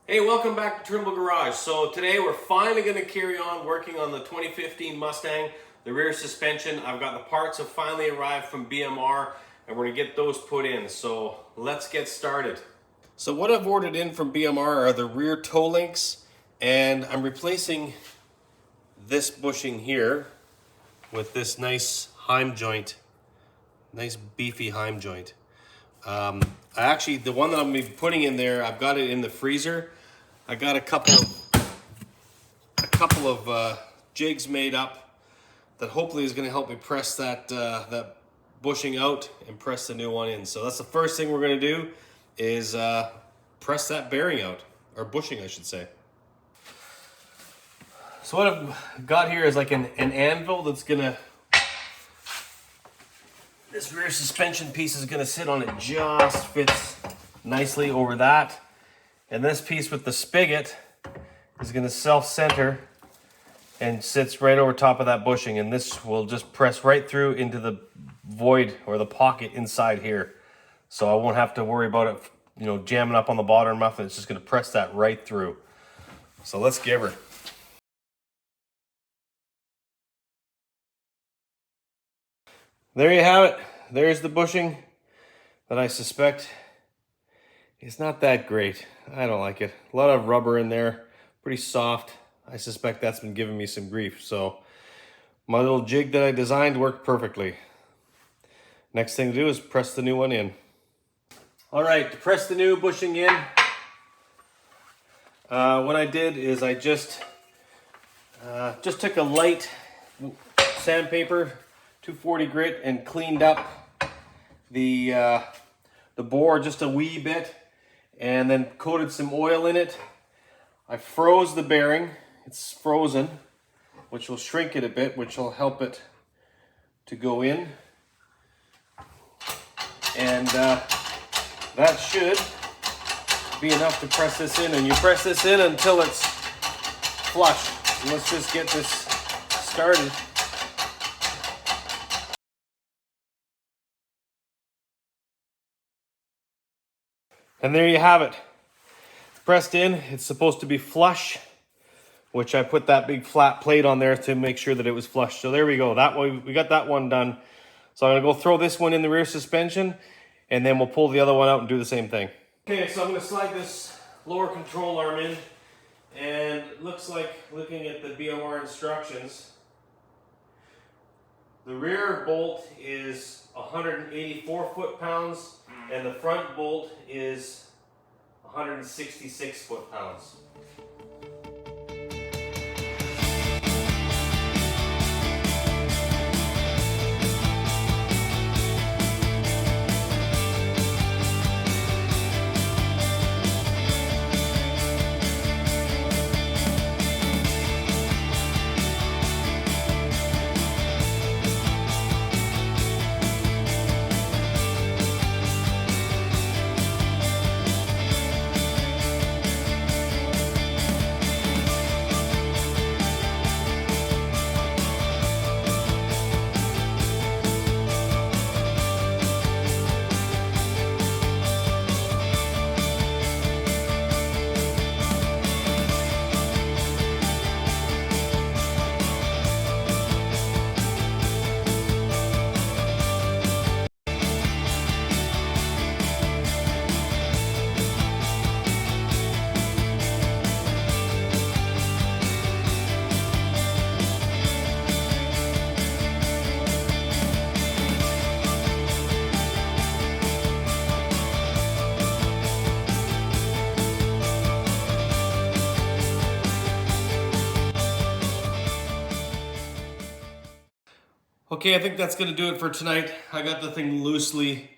Hey, welcome back to Trimble Garage. So today we're finally going to carry on working on the 2015 Mustang, the rear suspension. I've got the parts have finally arrived from BMR and we're going to get those put in. So let's get started. So what I've ordered in from BMR are the rear toe links, and I'm replacing this bushing here with this nice heim joint, nice beefy heim joint. The one that I'm going to be putting in there, I've got it in the freezer. I got a couple of jigs made up that hopefully is going to help me press that bushing out and press the new one in. So that's the first thing we're going to do is press that bearing out, or bushing I should say. So what I've got here is like an anvil that's gonna, this rear suspension piece is gonna sit on it, just fits nicely over that. And this piece with the spigot is going to self-center and sits right over top of that bushing, and this will just press right through into the void or the pocket inside here. So I won't have to worry about it, jamming up on the bottom muffin. It's just going to press that right through. So let's give her. There you have it. There's the bushing that I suspect it's not that great. I don't like it. A lot of rubber in there, pretty soft. I suspect that's been giving me some grief. So my little jig that I designed worked perfectly. Next thing to do is press the new one in. All right, to press the new bushing in, what I did is I just took a light sandpaper, 240 grit, and cleaned up the bore just a wee bit, and then coated some oil in it. I froze the bearing. It's frozen, which will shrink it a bit, which will help it to go in. And that should be enough to press this in. And you press this in until it's flush. And let's just get this started. And there you have it. Pressed in. It's supposed to be flush, which I put that big flat plate on there to make sure that it was flush. So there we go. That way we got that one done. So I'm gonna go throw this one in the rear suspension, and then we'll pull the other one out and do the same thing. Okay, so I'm gonna slide this lower control arm in, and it looks like, looking at the BMR instructions, the rear bolt is 184 foot-pounds, and the front bolt is 166 foot-pounds. Okay, I think that's going to do it for tonight. I got the thing loosely,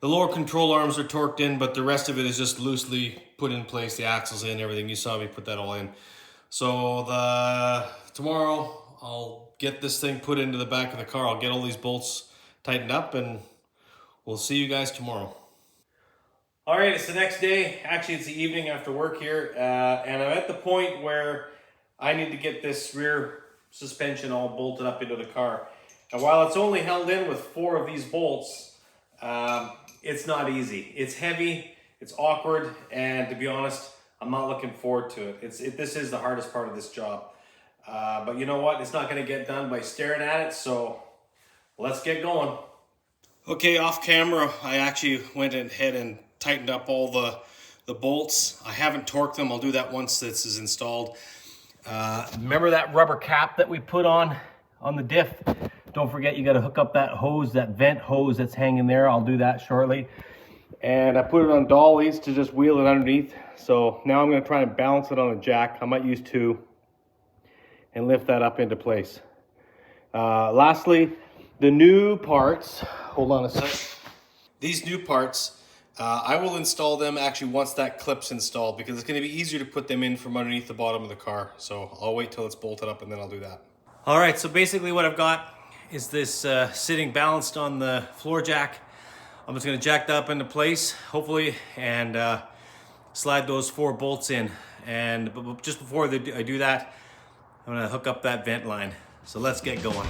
the lower control arms are torqued in, but the rest of it is just loosely put in place, the axles in, everything. You saw me put that all in. So tomorrow I'll get this thing put into the back of the car. I'll get all these bolts tightened up, and we'll see you guys tomorrow. All right, it's the next day. Actually, it's the evening after work here, and I'm at the point where I need to get this rear suspension all bolted up into the car. And while it's only held in with 4 of these bolts, it's not easy. It's heavy, it's awkward, and to be honest, I'm not looking forward to it. This is the hardest part of this job. But you know what? It's not going to get done by staring at it, so let's get going. Okay, off camera, I actually went ahead and tightened up all the bolts. I haven't torqued them. I'll do that once this is installed. Remember that rubber cap that we put on the diff? Don't forget, you got to hook up that hose, that vent hose that's hanging there. I'll do that shortly. And I put it on dollies to just wheel it underneath. So now I'm going to try and balance it on a jack. I might use 2 and lift that up into place. Lastly, the new parts. Hold on a sec. These new parts, I will install them actually once that clip's installed, because it's going to be easier to put them in from underneath the bottom of the car. So I'll wait till it's bolted up and then I'll do that. All right, so basically what I've got is this sitting balanced on the floor jack. I'm just going to jack that up into place, hopefully, and slide those 4 bolts in. And just before I do that, I'm going to hook up that vent line. So let's get going.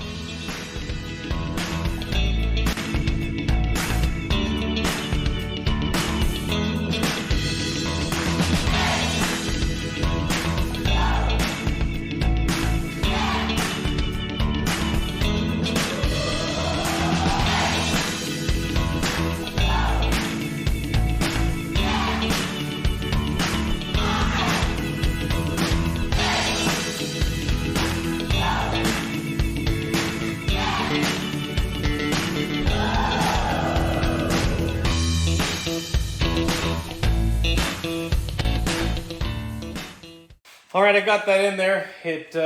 All right, I got that in there. It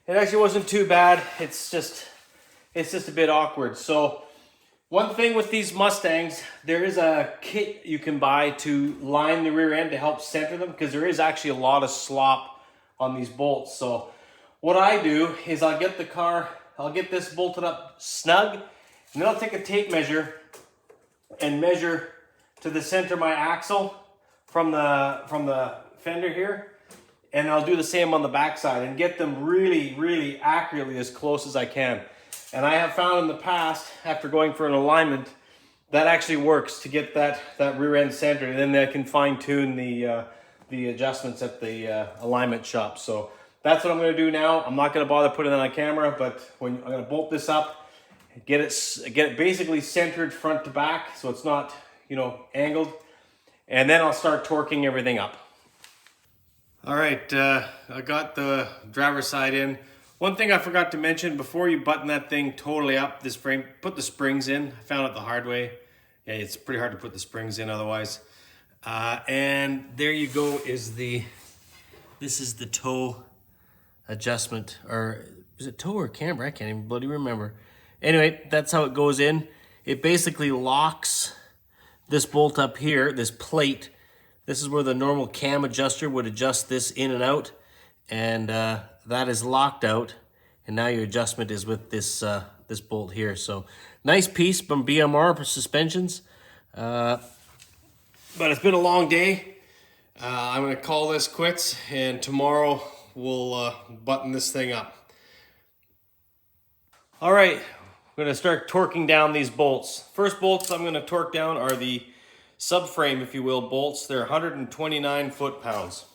actually wasn't too bad. It's just a bit awkward. So one thing with these Mustangs, there is a kit you can buy to line the rear end to help center them, because there is actually a lot of slop on these bolts. So what I do is I'll get this bolted up snug, and then I'll take a tape measure and measure to the center of my axle from the fender here. And I'll do the same on the backside and get them really, really accurately as close as I can. And I have found in the past, after going for an alignment, that actually works to get that rear end centered. And then I can fine tune the adjustments at the alignment shop. So that's what I'm gonna do now. I'm not gonna bother putting it on camera, but I'm gonna bolt this up, get it basically centered front to back so it's not, angled. And then I'll start torquing everything up. All right, I got the driver's side in. One thing I forgot to mention, before you button that thing totally up, this frame, put the springs in. I found it the hard way. Yeah, it's pretty hard to put the springs in otherwise. And there you go this is the toe adjustment, or is it toe or camber? I can't even bloody remember. Anyway, that's how it goes in. It basically locks this bolt up here, this plate. This is where the normal cam adjuster would adjust this in and out, and that is locked out. And now your adjustment is with this this bolt here. So nice piece from BMR for suspensions. But it's been a long day. I'm gonna call this quits, and tomorrow we'll button this thing up. All right, we're gonna start torquing down these bolts. First bolts I'm gonna torque down are the subframe, if you will, bolts. They're 129 foot-pounds.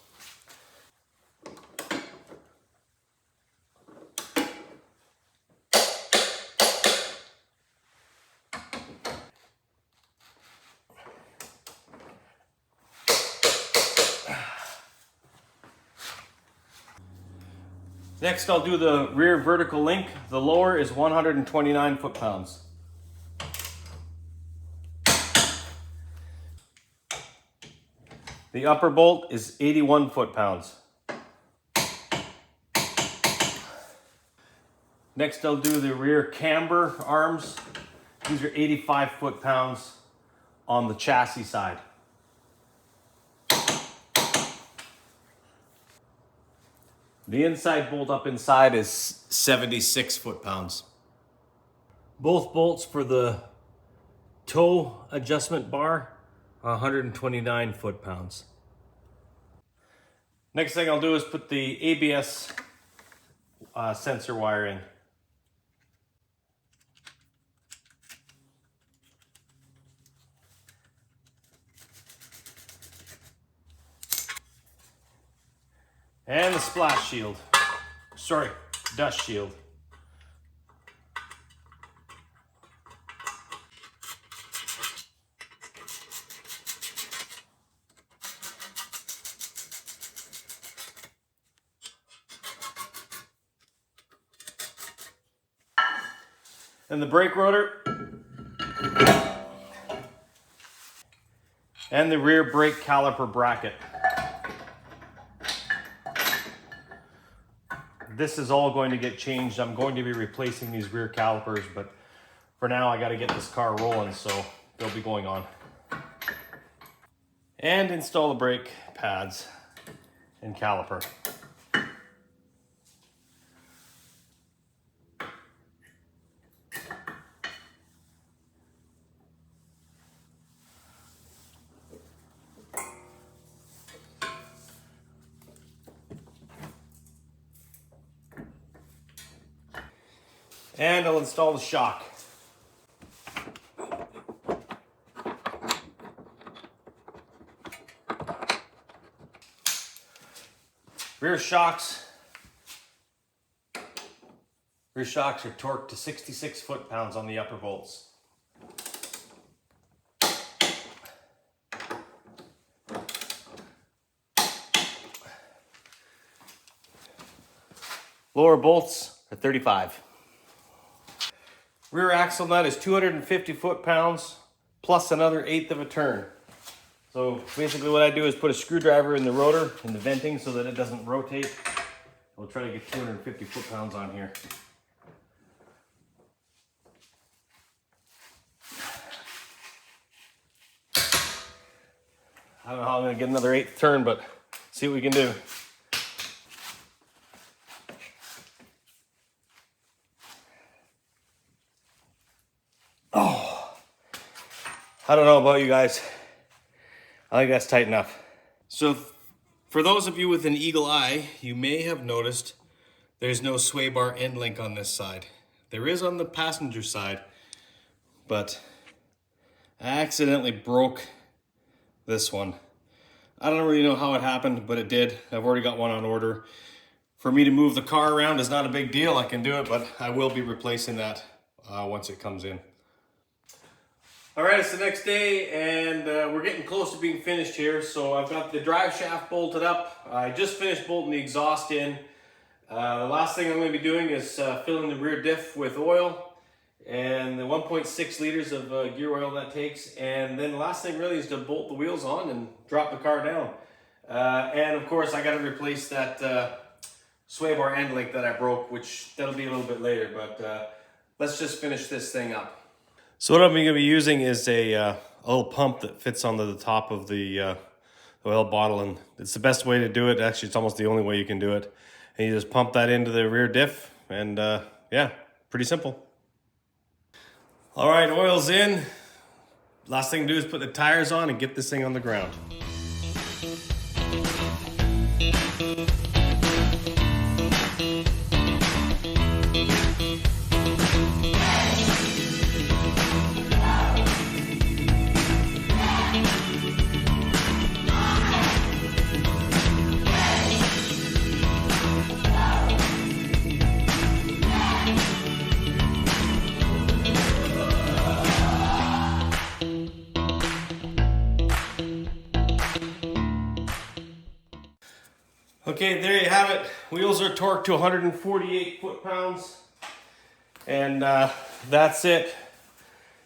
Next, I'll do the rear vertical link. The lower is 129 foot-pounds. The upper bolt is 81 foot-pounds. Next, I'll do the rear camber arms. These are 85 foot-pounds on the chassis side. The inside bolt up inside is 76 foot-pounds. Both bolts for the toe adjustment bar are 129 foot-pounds. Next thing I'll do is put the ABS sensor wire in. And the splash shield. Sorry, dust shield. And the brake rotor. And the rear brake caliper bracket. This is all going to get changed. I'm going to be replacing these rear calipers, but for now I got to get this car rolling, so they'll be going on. And install the brake pads and caliper. And I'll install the shock. Rear shocks are torqued to 66 foot-pounds on the upper bolts. Lower bolts are 35. Rear axle nut is 250 foot-pounds plus another 1/8 of a turn. So basically what I do is put a screwdriver in the rotor, in the venting, so that it doesn't rotate. We'll try to get 250 foot-pounds on here. I don't know how I'm going to get another 1/8 turn, but see what we can do. Oh, I don't know about you guys. I think that's tight enough. So for those of you with an eagle eye, you may have noticed there's no sway bar end link on this side. There is on the passenger side, but I accidentally broke this one. I don't really know how it happened, but it did. I've already got one on order. For me to move the car around is not a big deal. I can do it, but I will be replacing that once it comes in. All right, it's the next day, and we're getting close to being finished here. So I've got the drive shaft bolted up. I just finished bolting the exhaust in. The last thing I'm going to be doing is filling the rear diff with oil and the 1.6 liters of gear oil that takes. And then the last thing really is to bolt the wheels on and drop the car down. And of course, I got to replace that sway bar end link that I broke, which that'll be a little bit later. But let's just finish this thing up. So what I'm going to be using is a little pump that fits onto the top of the oil bottle, and it's the best way to do it. Actually, it's almost the only way you can do it. And you just pump that into the rear diff, and yeah, pretty simple. All right, oil's in. Last thing to do is put the tires on and get this thing on the ground. Okay, there you have it. Wheels are torqued to 148 foot-pounds. And that's it.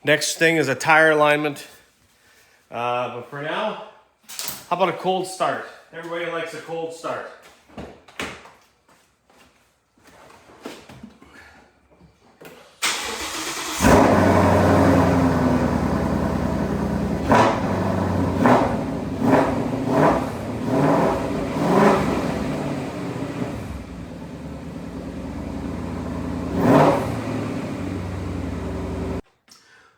Next thing is a tire alignment. But for now, how about a cold start? Everybody likes a cold start.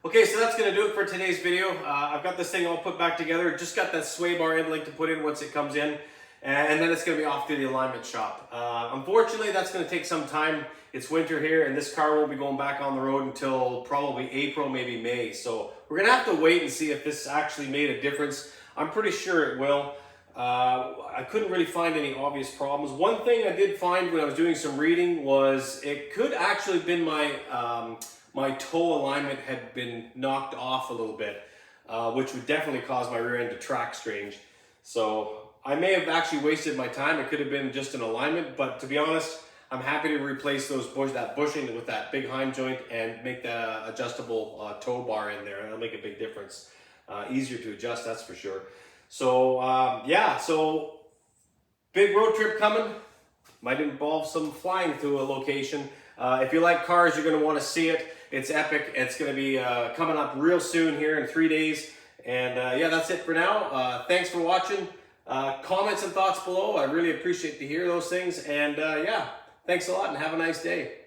Okay, so that's going to do it for today's video. I've got this thing all put back together. Just got that sway bar end link to put in once it comes in. And then it's going to be off to the alignment shop. Unfortunately, that's going to take some time. It's winter here, and this car won't be going back on the road until probably April, maybe May. So we're going to have to wait and see if this actually made a difference. I'm pretty sure it will. I couldn't really find any obvious problems. One thing I did find when I was doing some reading was it could actually have been my toe alignment had been knocked off a little bit, which would definitely cause my rear end to track strange. So I may have actually wasted my time. It could have been just an alignment, but to be honest, I'm happy to replace that bushing with that big hind joint and make that adjustable toe bar in there. It'll make a big difference. Easier to adjust, that's for sure. So yeah, so big road trip coming. Might involve some flying to a location. If you like cars, you're going to want to see it. It's epic. It's going to be coming up real soon here in 3 days. And yeah, that's it for now. Thanks for watching. Comments and thoughts below. I really appreciate to hear those things. And yeah, thanks a lot and have a nice day.